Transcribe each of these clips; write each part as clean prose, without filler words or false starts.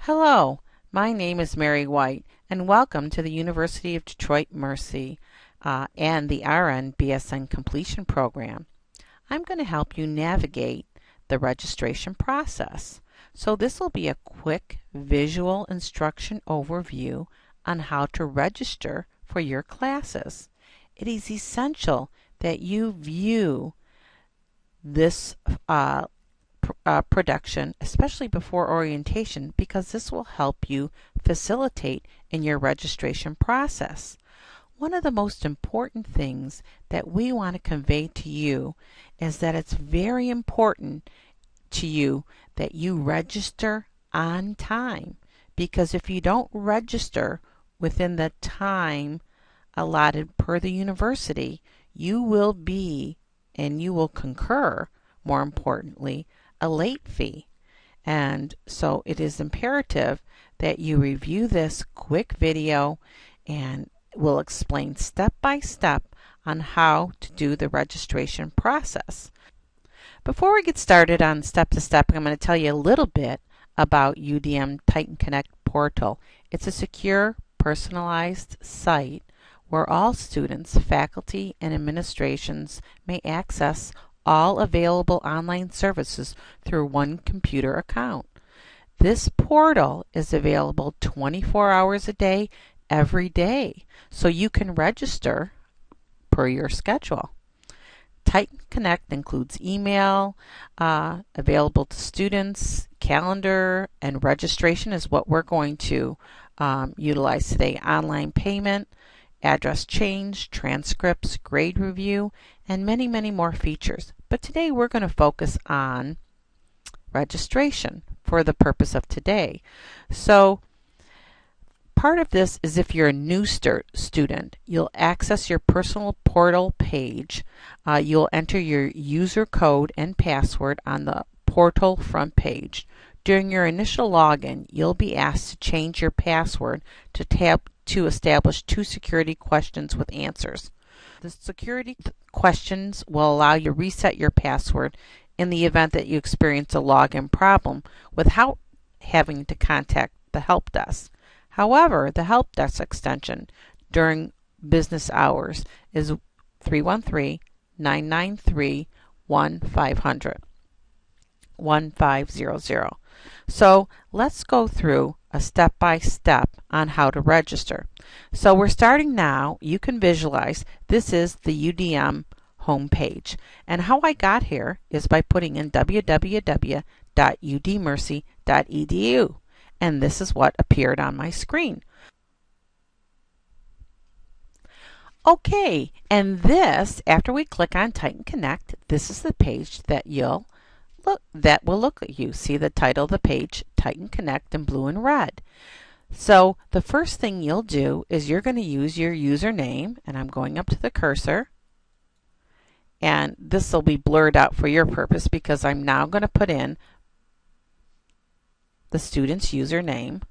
Hello, my name is Mary White, and welcome to the University of Detroit Mercy and the RN BSN Completion Program. I'm going to help you navigate the registration process. So this will be a quick visual instruction overview on how to register for your classes. It is essential that you view this production, especially before orientation, because this will help you facilitate in your registration process. One of the most important things that we want to convey to you is that it's very important to you that you register on time, because if you don't register within the time allotted per the university, you will be, and you will concur, more importantly, a late fee. And so it is imperative that you review this quick video, and we'll explain step by step on how to do the registration process. Before we get started on step to step, I'm going to tell you a little bit about UDM Titan Connect portal. It's a secure, personalized site where all students, faculty, and administrations may access all available online services through one computer account. This portal is available 24 hours a day, every day, so you can register per your schedule. Titan Connect includes email, available to students, calendar, and registration is what we're going to utilize today. Online payment, address change, transcripts, grade review, and many, many more features. But today we're going to focus on registration for the purpose of today. So part of this is if you're a new student, you'll access your personal portal page. You'll enter your user code and password on the portal front page. During your initial login, you'll be asked to change your password to establish 2 security questions with answers. The security questions will allow you to reset your password in the event that you experience a login problem without having to contact the help desk. However, the help desk extension during business hours is 313-993-1500. So let's go through a step-by-step on how to register. So we're starting now. You can visualize this is the UDM homepage, and how I got here is by putting in www.udmercy.edu, and this is what appeared on my screen. Okay, and this, after we click on Titan Connect, this is the page that will look at you. See the title of the page, Titan Connect, in blue and red. So the first thing you'll do is you're going to use your username, and I'm going up to the cursor, and this will be blurred out for your purpose because I'm now going to put in the student's username.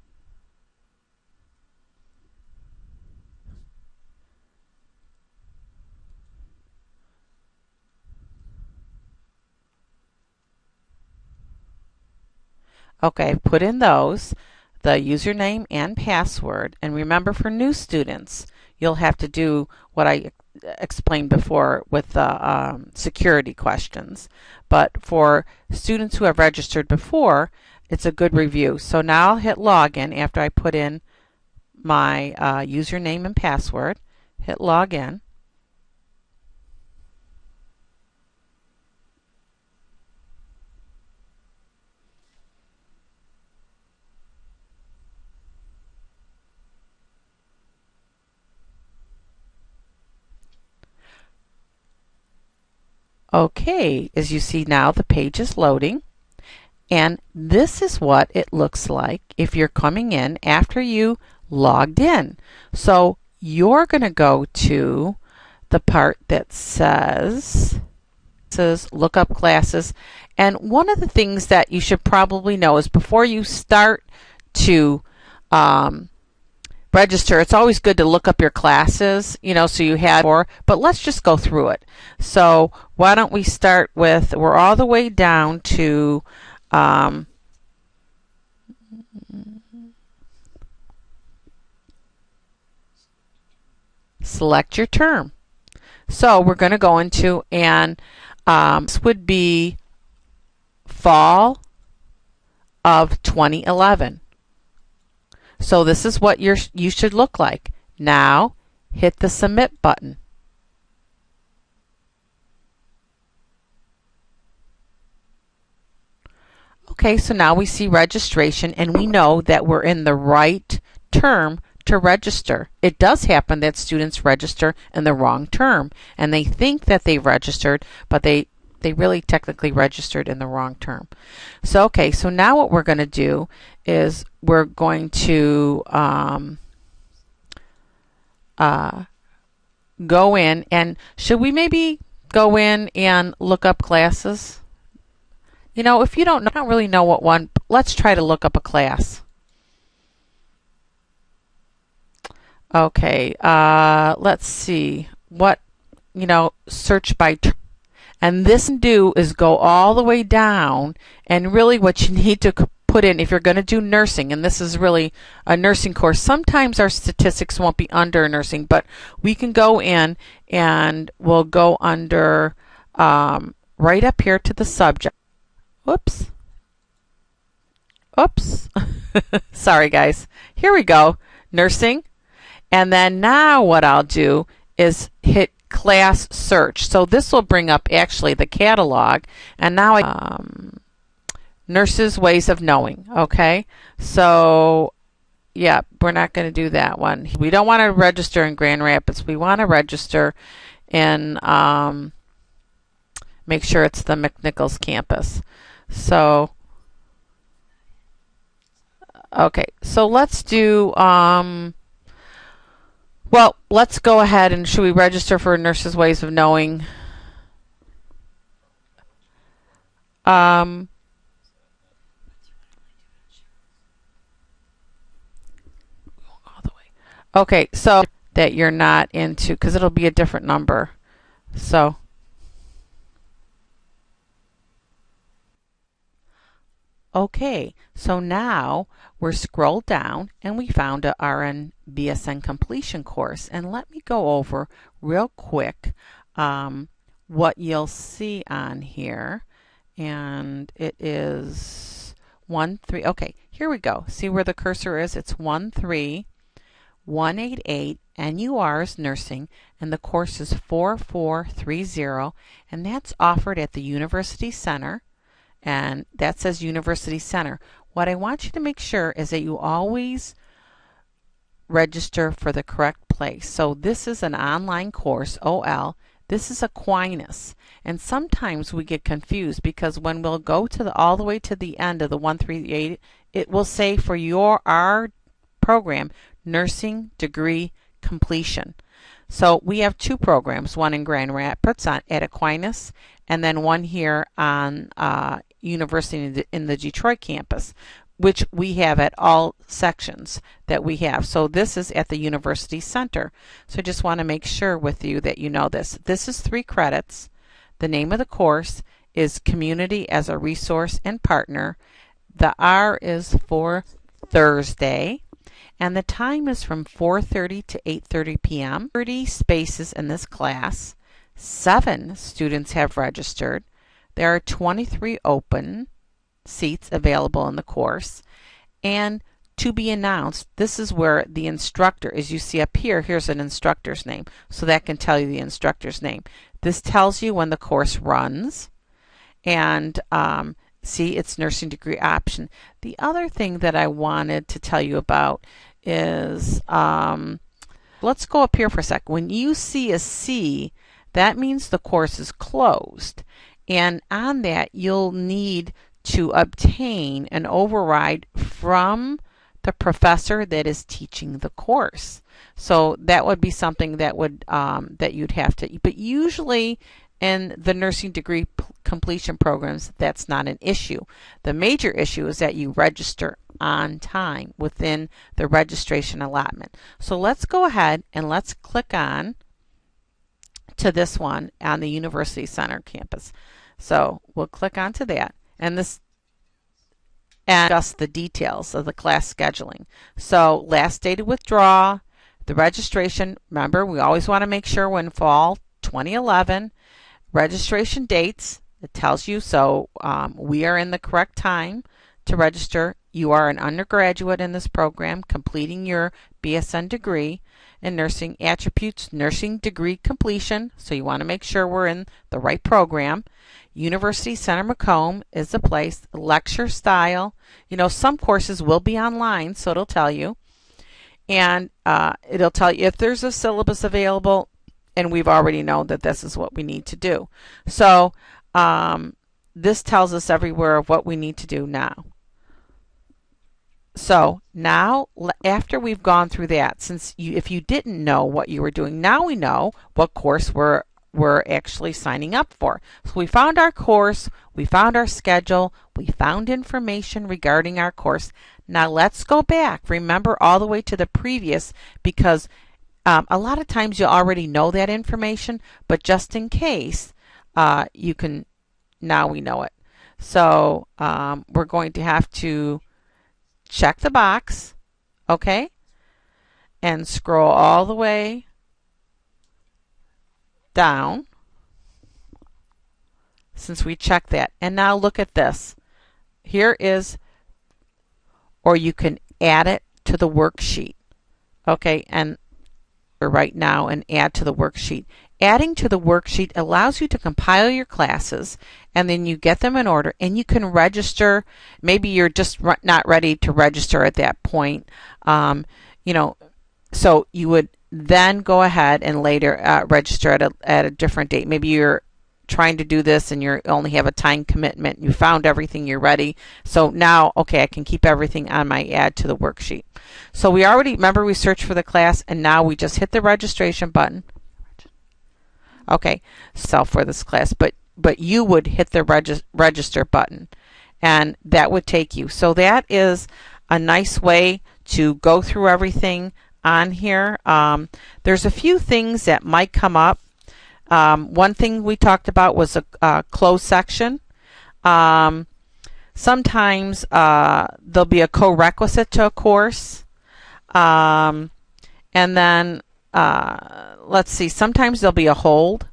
Okay, put in those, the username and password, and remember for new students, you'll have to do what I explained before with the security questions. But for students who have registered before, it's a good review. So now I'll hit login after I put in my username and password. Hit login. Okay, as you see now, the page is loading, and this is what it looks like if you're coming in after you logged in. So you're going to go to the part that says look up classes, and one of the things that you should probably know is before you start to register, it's always good to look up your classes, so you had more, but let's just go through it. So why don't we start with, we're all the way down to select your term. So we're going to go into, and this would be fall of 2011. So this is what you should look like. Now hit the submit button. Okay, so now we see registration, and we know that we're in the right term to register. It does happen that students register in the wrong term, and they think that they registered, but they really technically registered in the wrong term. So okay, so now what we're going to do is we're going to go in, and should we maybe go in and look up classes? You know, if you don't really know what one, let's try to look up a class. Okay, let's see what, search by, and this do is go all the way down, and really what you need to put in if you're going to do nursing, and this is really a nursing course. Sometimes our statistics won't be under nursing, but we can go in and we'll go under right up here to the subject. Oops. Sorry guys. Here we go. Nursing. And then now what I'll do is hit class search. So this will bring up actually the catalog. And now nurses ways of knowing. Okay. So yeah, we're not going to do that one. We don't want to register in Grand Rapids. We want to register in make sure it's the McNichols campus. So okay, so let's do well, let's go ahead and should we register for Nurses Ways of Knowing? All the way. Okay, so that you're not into, because it'll be a different number. So okay, so now we're scrolled down and we found a RN BSN completion course. And let me go over real quick what you'll see on here. And it is 1-3. Okay, here we go. See where the cursor is? It's 13188. NUR is nursing, and the course is 4430, and that's offered at the University Center. And that says University Center. What I want you to make sure is that you always register for the correct place. So this is an online course, OL. This is Aquinas. And sometimes we get confused because when we'll go to all the way to the end of the 138, it will say for our program, nursing degree completion. So we have two programs, one in Grand Rapids at Aquinas, and then one here on University in the Detroit campus, which we have at all sections that we have. So this is at the University Center. So I just want to make sure with you that you know this. This is 3 credits. The name of the course is Community as a Resource and Partner. The R is for Thursday. And the time is from 4:30 to 8:30 p.m. 30 spaces in this class. 7 students have registered. There are 23 open seats available in the course. And to be announced, this is where the instructor, as you see up here, here's an instructor's name. So that can tell you the instructor's name. This tells you when the course runs. And see, it's nursing degree option. The other thing that I wanted to tell you about is, let's go up here for a sec. When you see a C, that means the course is closed. And on that, you'll need to obtain an override from the professor that is teaching the course. So that would be something that would that you'd have to. But usually in the nursing degree completion programs, that's not an issue. The major issue is that you register on time within the registration allotment. So let's go ahead and let's click on to this one on the University Center campus. So we'll click onto that, and this and discuss the details of the class scheduling. So last day to withdraw, The registration, remember, we always want to make sure when fall 2011, registration dates, it tells you, so we are in the correct time to register. You are an undergraduate in this program completing your BSN degree in nursing, attributes nursing degree completion, so you want to make sure we're in the right program. University Center Macomb is the place. Lecture style, some courses will be online, so it'll tell you. And it'll tell you if there's a syllabus available, and we've already known that this is what we need to do. So this tells us everywhere of what we need to do now. So now, after we've gone through that, if you didn't know what you were doing, now we know what course we're actually signing up for. So we found our course, we found our schedule, we found information regarding our course. Now let's go back. Remember all the way to the previous, because a lot of times you already know that information, but just in case, now we know it. So we're going to have to check the box, okay, and scroll all the way down since we checked that. And now look at this. Here is, or you can add it to the worksheet, okay, and right now and add to the worksheet. Adding to the worksheet allows you to compile your classes, and then you get them in order, and you can register. Maybe you're just not ready to register at that point, so you would then go ahead and later register at a different date. Maybe you're trying to do this and you only have a time commitment. You found everything, you're ready. So now, okay, I can keep everything on my add to the worksheet. So we already, remember, we searched for the class, and now we just hit the registration button. Okay, so for this class, but you would hit the register button, and that would take you. So that is a nice way to go through everything on here. There's a few things that might come up. One thing we talked about was a closed section. Sometimes there'll be a co-requisite to a course, and then let's see, sometimes there'll be a hold,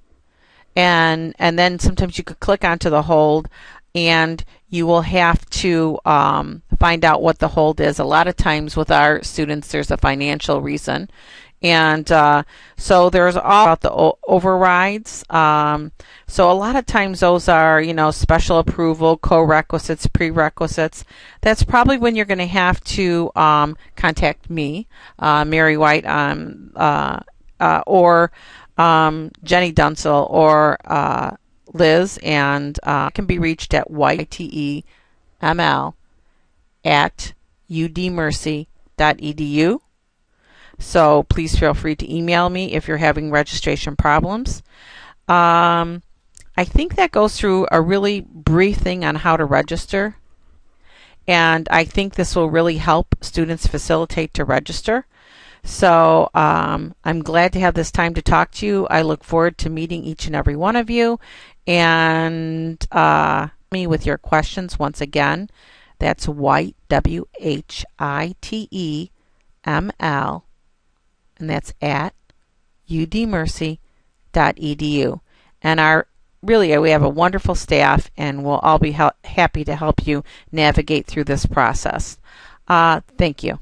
and then sometimes you could click onto the hold, and you will have to find out what the hold is. A lot of times with our students, there's a financial reason. And so there's all about the overrides. So a lot of times those are, special approval, co-requisites, prerequisites. That's probably when you're going to have to contact me, Mary White, or Jenny Dunsel, or Liz, and can be reached at whiteml@udmercy.edu. So please feel free to email me if you're having registration problems. I think that goes through a really brief thing on how to register, and I think this will really help students facilitate to register. So I'm glad to have this time to talk to you. I look forward to meeting each and every one of you, and me with your questions once again. That's White, WHITEML, and that's at udmercy.edu. And we have a wonderful staff, and we'll all be happy to help you navigate through this process. Thank you.